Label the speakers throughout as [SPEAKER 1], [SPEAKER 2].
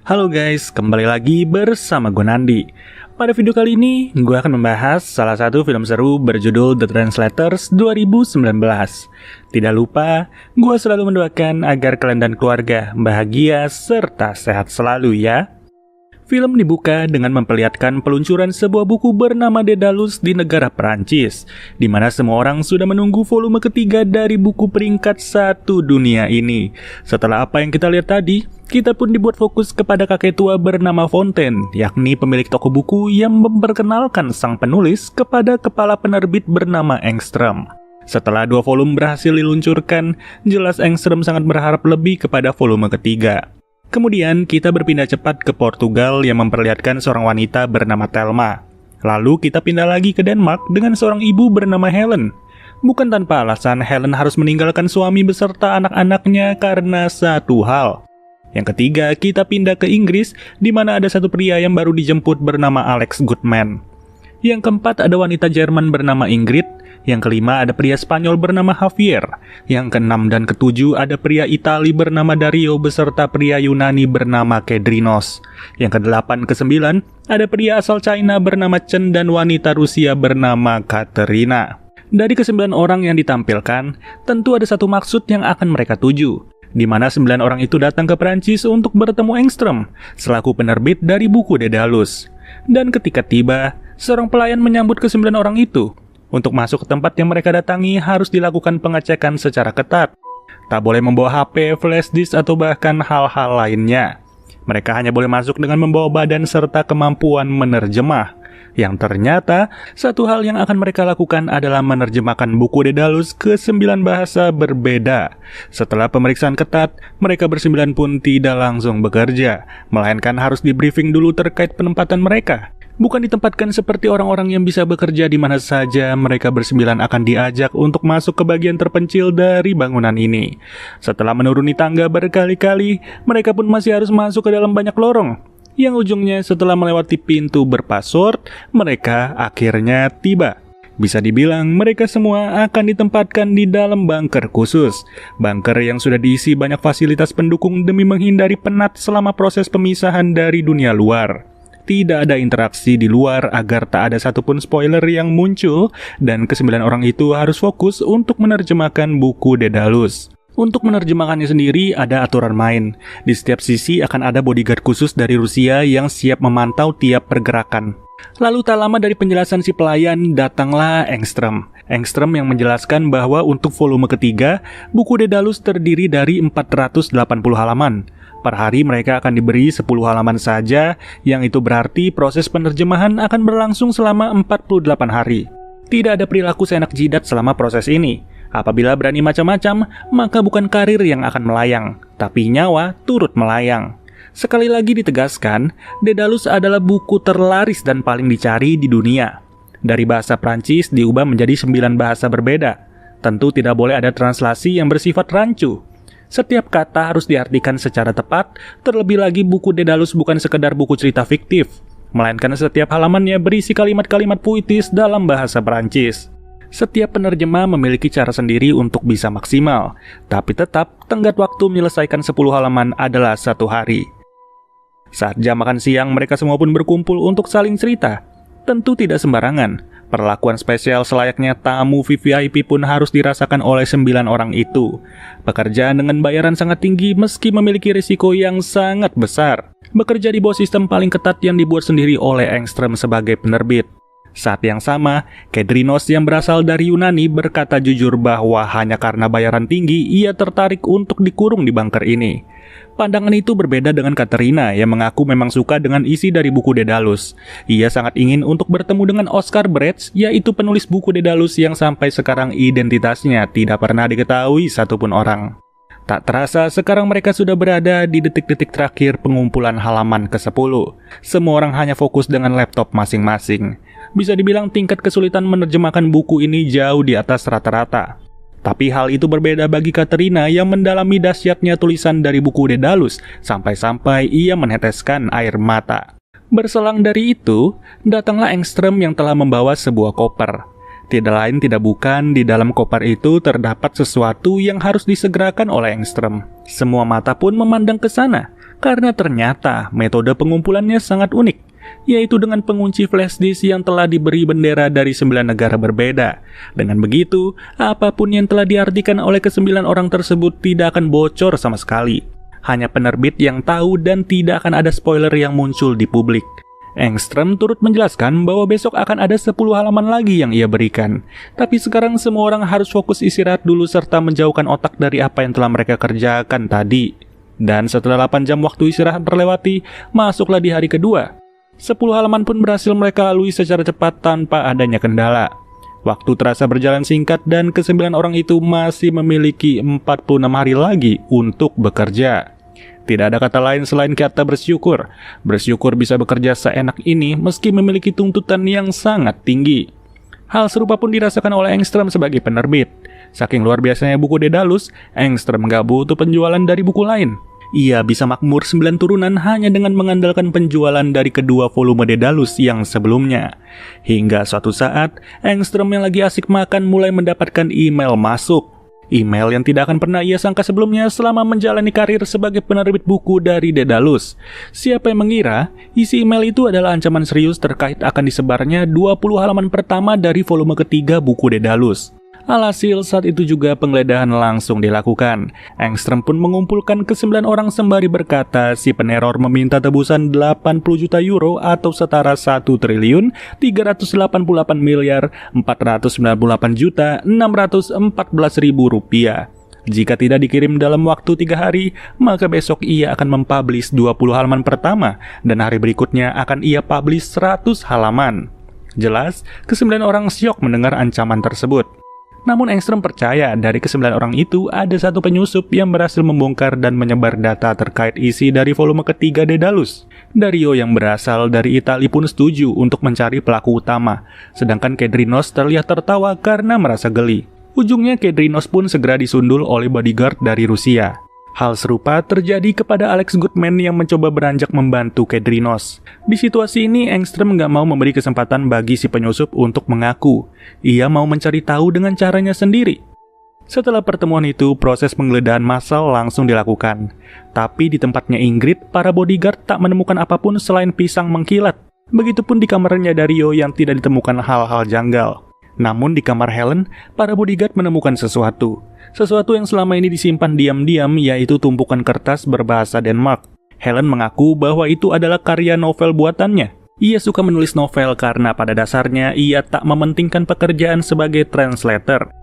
[SPEAKER 1] Halo guys, kembali lagi bersama gue Nandi. Pada video kali ini, gue akan membahas salah satu film seru berjudul The Translators 2019. Tidak lupa, gue selalu mendoakan agar kalian dan keluarga bahagia serta sehat selalu ya. Film dibuka dengan memperlihatkan peluncuran sebuah buku bernama Daedalus di negara Perancis, di mana semua orang sudah menunggu volume ketiga dari buku peringkat 1 dunia ini. Setelah apa yang kita lihat tadi, kita pun dibuat fokus kepada kakek tua bernama Fontaine, yakni pemilik toko buku yang memperkenalkan sang penulis kepada kepala penerbit bernama Engström. Setelah 2 volume berhasil diluncurkan, jelas Engström sangat berharap lebih kepada volume ketiga. Kemudian kita berpindah cepat ke Portugal yang memperlihatkan seorang wanita bernama Thelma. Lalu kita pindah lagi ke Denmark dengan seorang ibu bernama Helen. Bukan tanpa alasan Helen harus meninggalkan suami beserta anak-anaknya karena satu hal. Yang ketiga, kita pindah ke Inggris di mana ada satu pria yang baru dijemput bernama Alex Goodman. Yang keempat ada wanita Jerman bernama Ingrid. Yang kelima ada pria Spanyol bernama Javier. Yang keenam dan ketujuh ada pria Itali bernama Dario beserta pria Yunani bernama Kedrinos. Yang kedelapan ke sembilan ada pria asal China bernama Chen dan wanita Rusia bernama Katerina. Dari ke-9 orang yang ditampilkan, tentu ada satu maksud yang akan mereka tuju, di mana 9 orang itu datang ke Perancis untuk bertemu Engström selaku penerbit dari buku Daedalus. Dan ketika tiba, seorang pelayan menyambut ke-9 orang itu. Untuk masuk ke tempat yang mereka datangi harus dilakukan pengecekan secara ketat. Tak boleh membawa HP, flash disk, atau bahkan hal-hal lainnya. Mereka hanya boleh masuk dengan membawa badan serta kemampuan menerjemah. Yang ternyata, satu hal yang akan mereka lakukan adalah menerjemahkan buku Daedalus ke 9 bahasa berbeda. Setelah pemeriksaan ketat, mereka bersembilan pun tidak langsung bekerja, melainkan harus di-briefing dulu terkait penempatan mereka. Bukan ditempatkan seperti orang-orang yang bisa bekerja di mana saja, mereka bersembilan akan diajak untuk masuk ke bagian terpencil dari bangunan ini. Setelah menuruni tangga berkali-kali, mereka pun masih harus masuk ke dalam banyak lorong. Yang ujungnya setelah melewati pintu berpassword, mereka akhirnya tiba. Bisa dibilang mereka semua akan ditempatkan di dalam bunker khusus. Bunker yang sudah diisi banyak fasilitas pendukung demi menghindari penat selama proses pemisahan dari dunia luar. Tidak ada interaksi di luar agar tak ada satupun spoiler yang muncul, dan ke-9 orang itu harus fokus untuk menerjemahkan buku Daedalus. Untuk menerjemahkannya sendiri ada aturan main. Di setiap sisi akan ada bodyguard khusus dari Rusia yang siap memantau tiap pergerakan. Lalu tak lama dari penjelasan si pelayan, datanglah Engström. Engström yang menjelaskan bahwa untuk volume ketiga, buku Daedalus terdiri dari 480 halaman. Per hari mereka akan diberi 10 halaman saja, yang itu berarti proses penerjemahan akan berlangsung selama 48 hari. Tidak ada perilaku seenak jidat selama proses ini. Apabila berani macam-macam, maka bukan karir yang akan melayang, tapi nyawa turut melayang. Sekali lagi ditegaskan, Daedalus adalah buku terlaris dan paling dicari di dunia. Dari bahasa Prancis diubah menjadi 9 bahasa berbeda. Tentu tidak boleh ada translasi yang bersifat rancu. Setiap kata harus diartikan secara tepat, terlebih lagi buku Daedalus bukan sekedar buku cerita fiktif, melainkan setiap halamannya berisi kalimat-kalimat puitis dalam bahasa Perancis. Setiap penerjemah memiliki cara sendiri untuk bisa maksimal, tapi tetap tenggat waktu menyelesaikan 10 halaman adalah 1 hari. Saat jam makan siang, mereka semua pun berkumpul untuk saling cerita. Tentu tidak sembarangan. Perlakuan spesial selayaknya tamu VVIP pun harus dirasakan oleh 9 orang itu. Pekerjaan dengan bayaran sangat tinggi meski memiliki risiko yang sangat besar. Bekerja di bawah sistem paling ketat yang dibuat sendiri oleh Engström sebagai penerbit. Saat yang sama, Kedrinos yang berasal dari Yunani berkata jujur bahwa hanya karena bayaran tinggi ia tertarik untuk dikurung di bunker ini. Pandangan itu berbeda dengan Katerina yang mengaku memang suka dengan isi dari buku Daedalus. Ia sangat ingin untuk bertemu dengan Oscar Bretz, yaitu penulis buku Daedalus yang sampai sekarang identitasnya tidak pernah diketahui satupun orang. Tak terasa sekarang mereka sudah berada di detik-detik terakhir pengumpulan halaman ke-10. Semua orang hanya fokus dengan laptop masing-masing. Bisa dibilang tingkat kesulitan menerjemahkan buku ini jauh di atas rata-rata. Tapi hal itu berbeda bagi Katerina yang mendalami dahsyatnya tulisan dari buku Daedalus sampai-sampai ia meneteskan air mata. Berselang dari itu, datanglah Engström yang telah membawa sebuah koper. Tidak lain tidak bukan, di dalam koper itu terdapat sesuatu yang harus disegerakan oleh Engström. Semua mata pun memandang ke sana. karena ternyata metode pengumpulannya sangat unik, yaitu dengan pengunci flash disk yang telah diberi bendera dari 9 negara berbeda. Dengan begitu, apapun yang telah diartikan oleh ke-9 orang tersebut tidak akan bocor sama sekali. Hanya penerbit yang tahu dan tidak akan ada spoiler yang muncul di publik. Engström turut menjelaskan bahwa besok akan ada 10 halaman lagi yang ia berikan. Tapi sekarang semua orang harus fokus istirahat dulu serta menjauhkan otak dari apa yang telah mereka kerjakan tadi. Dan setelah 8 jam waktu istirahat terlewati, masuklah di hari kedua. 10 halaman pun berhasil mereka lalui secara cepat tanpa adanya kendala. Waktu terasa berjalan singkat dan ke-9 orang itu masih memiliki 46 hari lagi untuk bekerja. Tidak ada kata lain selain kata bersyukur. Bersyukur bisa bekerja seenak ini meski memiliki tuntutan yang sangat tinggi. Hal serupa pun dirasakan oleh Engström sebagai penerbit. Saking luar biasanya buku Daedalus, Engström gak butuh penjualan dari buku lain. Ia bisa makmur 9 turunan hanya dengan mengandalkan penjualan dari kedua volume Daedalus yang sebelumnya. Hingga suatu saat, Engström yang lagi asik makan mulai mendapatkan email masuk. Email yang tidak akan pernah ia sangka sebelumnya selama menjalani karir sebagai penerbit buku dari Daedalus. Siapa yang mengira isi email itu adalah ancaman serius terkait akan disebarnya 20 halaman pertama dari volume ketiga buku Daedalus. Alhasil saat itu juga penggeledahan langsung dilakukan. Engström pun mengumpulkan ke-9 orang sembari berkata si peneror meminta tebusan 80 juta euro atau setara 1.388.498.614.000 rupiah. Jika tidak dikirim dalam waktu 3 hari, maka besok ia akan mempublish 20 halaman pertama dan hari berikutnya akan ia publish 100 halaman. Jelas, ke-9 orang syok mendengar ancaman tersebut. Namun Engström percaya dari ke-9 orang itu ada satu penyusup yang berhasil membongkar dan menyebar data terkait isi dari volume ketiga Daedalus. Dario yang berasal dari Italia pun setuju untuk mencari pelaku utama, sedangkan Kedrinos terlihat tertawa karena merasa geli. Ujungnya Kedrinos pun segera disundul oleh bodyguard dari Rusia. Hal serupa terjadi kepada Alex Goodman yang mencoba beranjak membantu Kedrinos. Di situasi ini, Engström nggak mau memberi kesempatan bagi si penyusup untuk mengaku. Ia mau mencari tahu dengan caranya sendiri. Setelah pertemuan itu, proses penggeledahan massal langsung dilakukan. Tapi di tempatnya Ingrid, para bodyguard tak menemukan apapun selain pisang mengkilat. Begitupun di kamarnya Dario yang tidak ditemukan hal-hal janggal. Namun di kamar Helen, para bodyguard menemukan sesuatu yang selama ini disimpan diam-diam, yaitu tumpukan kertas berbahasa Denmark. Helen mengaku bahwa itu adalah karya novel buatannya. Ia suka menulis novel karena pada dasarnya ia tak mementingkan pekerjaan sebagai translator.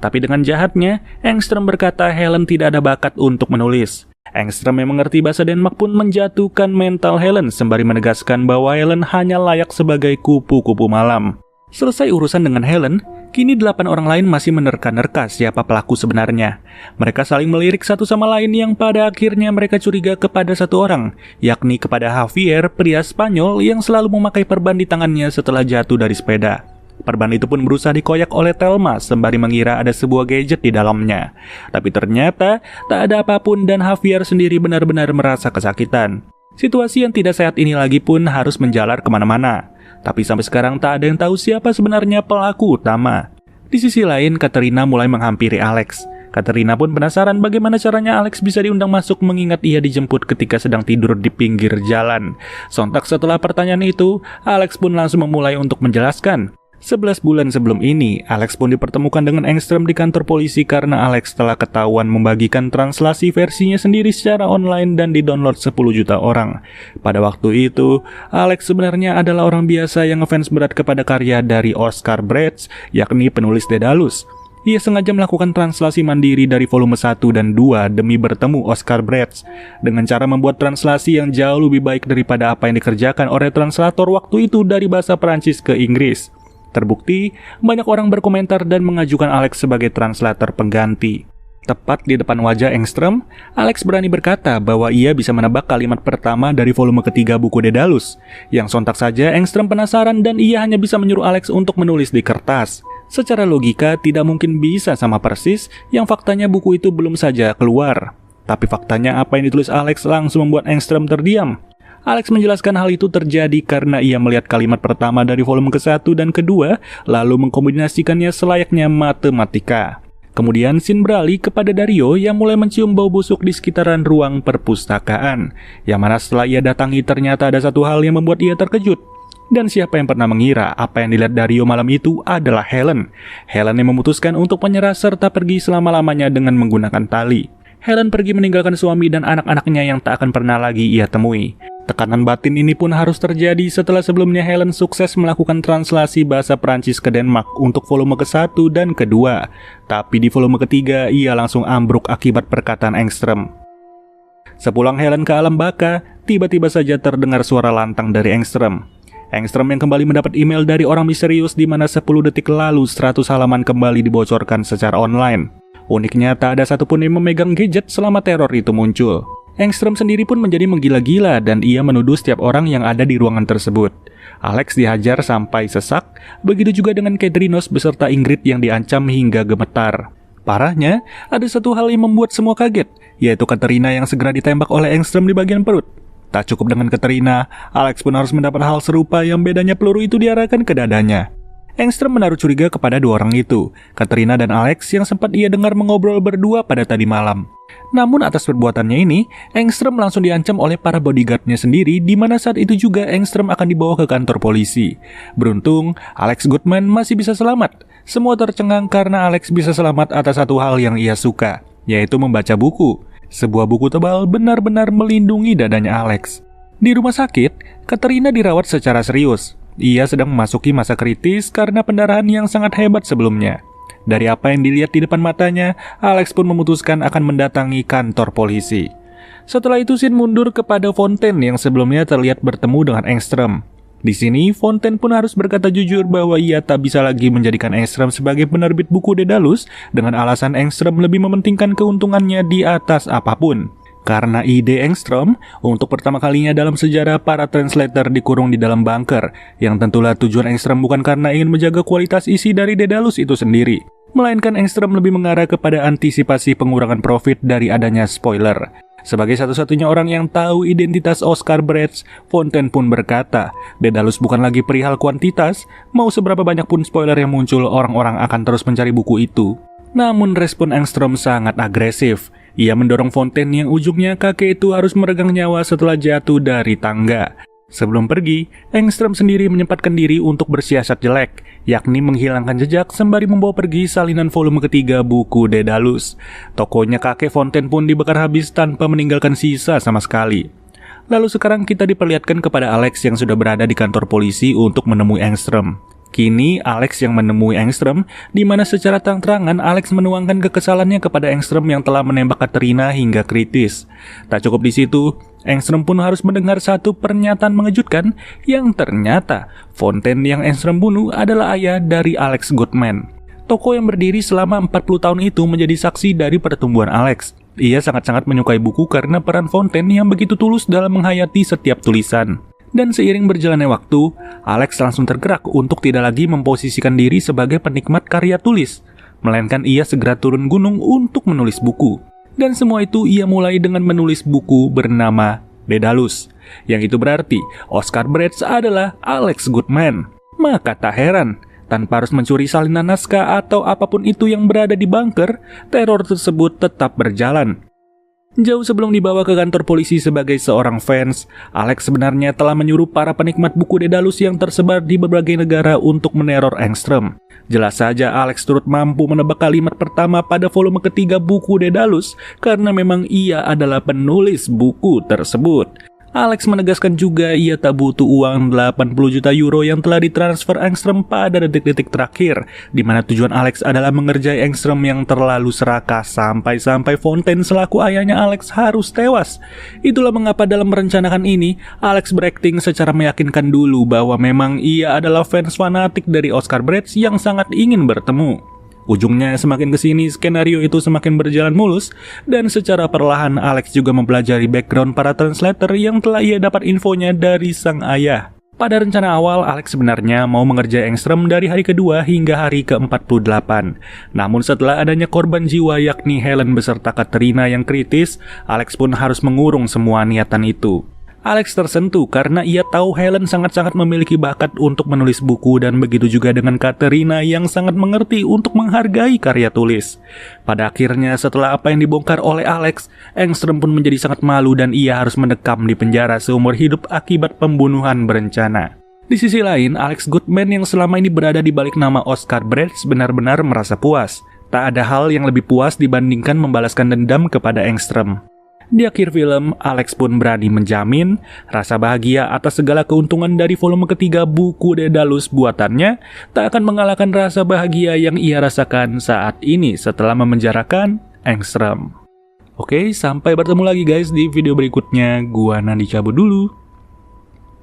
[SPEAKER 1] Tapi dengan jahatnya, Engström berkata Helen tidak ada bakat untuk menulis. Engström yang mengerti bahasa Denmark pun menjatuhkan mental Helen sembari menegaskan bahwa Helen hanya layak sebagai kupu-kupu malam. Selesai urusan dengan Helen, kini 8 orang lain masih menerka-nerka siapa pelaku sebenarnya. Mereka saling melirik satu sama lain yang pada akhirnya mereka curiga kepada satu orang, yakni kepada Javier, pria Spanyol yang selalu memakai perban di tangannya setelah jatuh dari sepeda. Perban itu pun berusaha dikoyak oleh Thelma sembari mengira ada sebuah gadget di dalamnya. Tapi ternyata tak ada apapun dan Javier sendiri benar-benar merasa kesakitan. Situasi yang tidak sehat ini lagi pun harus menjalar kemana-mana. Tapi sampai sekarang tak ada yang tahu siapa sebenarnya pelaku utama. Di sisi lain, Katerina mulai menghampiri Alex. Katerina pun penasaran bagaimana caranya Alex bisa diundang masuk mengingat ia dijemput ketika sedang tidur di pinggir jalan. Sontak setelah pertanyaan itu, Alex pun langsung memulai untuk menjelaskan. 11 bulan sebelum ini, Alex pun dipertemukan dengan Engström di kantor polisi karena Alex telah ketahuan membagikan translasi versinya sendiri secara online dan didownload 10 juta orang. Pada waktu itu, Alex sebenarnya adalah orang biasa yang ngefans berat kepada karya dari Oscar Bretz, yakni penulis Daedalus. Ia sengaja melakukan translasi mandiri dari volume 1 dan 2 demi bertemu Oscar Bretz, dengan cara membuat translasi yang jauh lebih baik daripada apa yang dikerjakan oleh translator waktu itu dari bahasa Perancis ke Inggris. Terbukti, banyak orang berkomentar dan mengajukan Alex sebagai translator pengganti. Tepat di depan wajah Engström, Alex berani berkata bahwa ia bisa menebak kalimat pertama dari volume ketiga buku Daedalus. Yang sontak saja Engström penasaran dan ia hanya bisa menyuruh Alex untuk menulis di kertas. Secara logika tidak mungkin bisa sama persis yang faktanya buku itu belum saja keluar. Tapi faktanya apa yang ditulis Alex langsung membuat Engström terdiam. Alex menjelaskan hal itu terjadi karena ia melihat kalimat pertama dari volume ke-1 dan kedua, lalu mengkombinasikannya selayaknya matematika. Kemudian scene beralih kepada Dario yang mulai mencium bau busuk di sekitaran ruang perpustakaan. Yang mana setelah ia datangi ternyata ada satu hal yang membuat ia terkejut. Dan siapa yang pernah mengira apa yang dilihat Dario malam itu adalah Helen. Helen yang memutuskan untuk menyerah serta pergi selama-lamanya dengan menggunakan tali. Helen pergi meninggalkan suami dan anak-anaknya yang tak akan pernah lagi ia temui. Tekanan batin ini pun harus terjadi setelah sebelumnya Helen sukses melakukan translasi bahasa Prancis ke Denmark untuk volume ke-1 dan ke-2. Tapi di volume ke-3 ia langsung ambruk akibat perkataan Engström. Sepulang Helen ke alam baka, tiba-tiba saja terdengar suara lantang dari Engström. Engström yang kembali mendapat email dari orang misterius di mana 10 detik lalu 100 halaman kembali dibocorkan secara online. Uniknya tak ada satupun yang memegang gadget selama teror itu muncul. Engström sendiri pun menjadi menggila-gila dan ia menuduh setiap orang yang ada di ruangan tersebut. Alex dihajar sampai sesak, begitu juga dengan Kedrinos beserta Ingrid yang diancam hingga gemetar. Parahnya, ada satu hal yang membuat semua kaget, yaitu Katerina yang segera ditembak oleh Engström di bagian perut. Tak cukup dengan Katerina, Alex pun harus mendapat hal serupa yang bedanya peluru itu diarahkan ke dadanya. Engström menaruh curiga kepada dua orang itu, Katerina dan Alex yang sempat ia dengar mengobrol berdua pada tadi malam. Namun atas perbuatannya ini, Engström langsung diancam oleh para bodyguardnya sendiri di mana saat itu juga Engström akan dibawa ke kantor polisi. Beruntung, Alex Goodman masih bisa selamat. Semua tercengang karena Alex bisa selamat atas satu hal yang ia suka, yaitu membaca buku. Sebuah buku tebal benar-benar melindungi dadanya Alex. Di rumah sakit, Katerina dirawat secara serius. Ia sedang memasuki masa kritis karena pendarahan yang sangat hebat sebelumnya. Dari apa yang dilihat di depan matanya, Alex pun memutuskan akan mendatangi kantor polisi. Setelah itu Sin mundur kepada Fontaine yang sebelumnya terlihat bertemu dengan Engström. Di sini, Fontaine pun harus berkata jujur bahwa ia tak bisa lagi menjadikan Engström sebagai penerbit buku Daedalus dengan alasan Engström lebih mementingkan keuntungannya di atas apapun. Karena ide Engström, untuk pertama kalinya dalam sejarah para translator dikurung di dalam bunker, yang tentulah tujuan Engström bukan karena ingin menjaga kualitas isi dari Daedalus itu sendiri, melainkan Engström lebih mengarah kepada antisipasi pengurangan profit dari adanya spoiler. Sebagai satu-satunya orang yang tahu identitas Oscar Bretz, Fontaine pun berkata, Daedalus bukan lagi perihal kuantitas, mau seberapa banyak pun spoiler yang muncul, orang-orang akan terus mencari buku itu. Namun respon Engström sangat agresif. Ia mendorong Fontaine yang ujungnya kakek itu harus meregang nyawa setelah jatuh dari tangga. Sebelum pergi, Engström sendiri menyempatkan diri untuk bersiasat jelek, yakni menghilangkan jejak sembari membawa pergi salinan volume ketiga buku Daedalus. Tokonya kakek Fontaine pun dibakar habis tanpa meninggalkan sisa sama sekali. Lalu sekarang kita diperlihatkan kepada Alex yang sudah berada di kantor polisi untuk menemui Engström. Kini Alex yang menemui Engström, di mana secara terang-terangan Alex menuangkan kekesalannya kepada Engström yang telah menembak Katerina hingga kritis. Tak cukup di situ, Engström pun harus mendengar satu pernyataan mengejutkan yang ternyata Fontaine yang Engström bunuh adalah ayah dari Alex Goodman. Toko yang berdiri selama 40 tahun itu menjadi saksi dari pertumbuhan Alex. Ia sangat-sangat menyukai buku karena peran Fontaine yang begitu tulus dalam menghayati setiap tulisan. Dan seiring berjalannya waktu, Alex langsung tergerak untuk tidak lagi memposisikan diri sebagai penikmat karya tulis, melainkan ia segera turun gunung untuk menulis buku. Dan semua itu ia mulai dengan menulis buku bernama Daedalus, yang itu berarti Oscar Bretz adalah Alex Goodman. Maka tak heran, tanpa harus mencuri salinan naskah atau apapun itu yang berada di bunker, teror tersebut tetap berjalan. Jauh sebelum dibawa ke kantor polisi sebagai seorang fans, Alex sebenarnya telah menyuruh para penikmat buku Daedalus yang tersebar di berbagai negara untuk meneror Engström. Jelas saja Alex turut mampu menebak kalimat pertama pada volume ketiga buku Daedalus karena memang ia adalah penulis buku tersebut. Alex menegaskan juga ia tak butuh uang 80 juta euro yang telah ditransfer Engström pada detik-detik terakhir, di mana tujuan Alex adalah mengerjai Engström yang terlalu serakah sampai-sampai Fontaine selaku ayahnya Alex harus tewas. Itulah mengapa dalam merencanakan ini, Alex berakting secara meyakinkan dulu bahwa memang ia adalah fans fanatik dari Oscar Bretz yang sangat ingin bertemu. Ujungnya semakin kesini skenario itu semakin berjalan mulus dan secara perlahan Alex juga mempelajari background para translator yang telah ia dapat infonya dari sang ayah. Pada rencana awal Alex sebenarnya mau mengerjai Engström dari hari kedua hingga hari ke-48. Namun setelah adanya korban jiwa yakni Helen beserta Katerina yang kritis, Alex pun harus mengurung semua niatan itu. Alex tersentuh karena ia tahu Helen sangat-sangat memiliki bakat untuk menulis buku dan begitu juga dengan Katerina yang sangat mengerti untuk menghargai karya tulis. Pada akhirnya setelah apa yang dibongkar oleh Alex, Engström pun menjadi sangat malu dan ia harus mendekam di penjara seumur hidup akibat pembunuhan berencana. Di sisi lain, Alex Goodman yang selama ini berada di balik nama Oscar Bretz benar-benar merasa puas. Tak ada hal yang lebih puas dibandingkan membalaskan dendam kepada Engström. Di akhir film, Alex pun berani menjamin rasa bahagia atas segala keuntungan dari volume ketiga buku Daedalus buatannya tak akan mengalahkan rasa bahagia yang ia rasakan saat ini setelah memenjarakan Engström. Oke, sampai bertemu lagi guys di video berikutnya. Gua Nandi cabut dulu.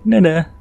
[SPEAKER 1] Dadah.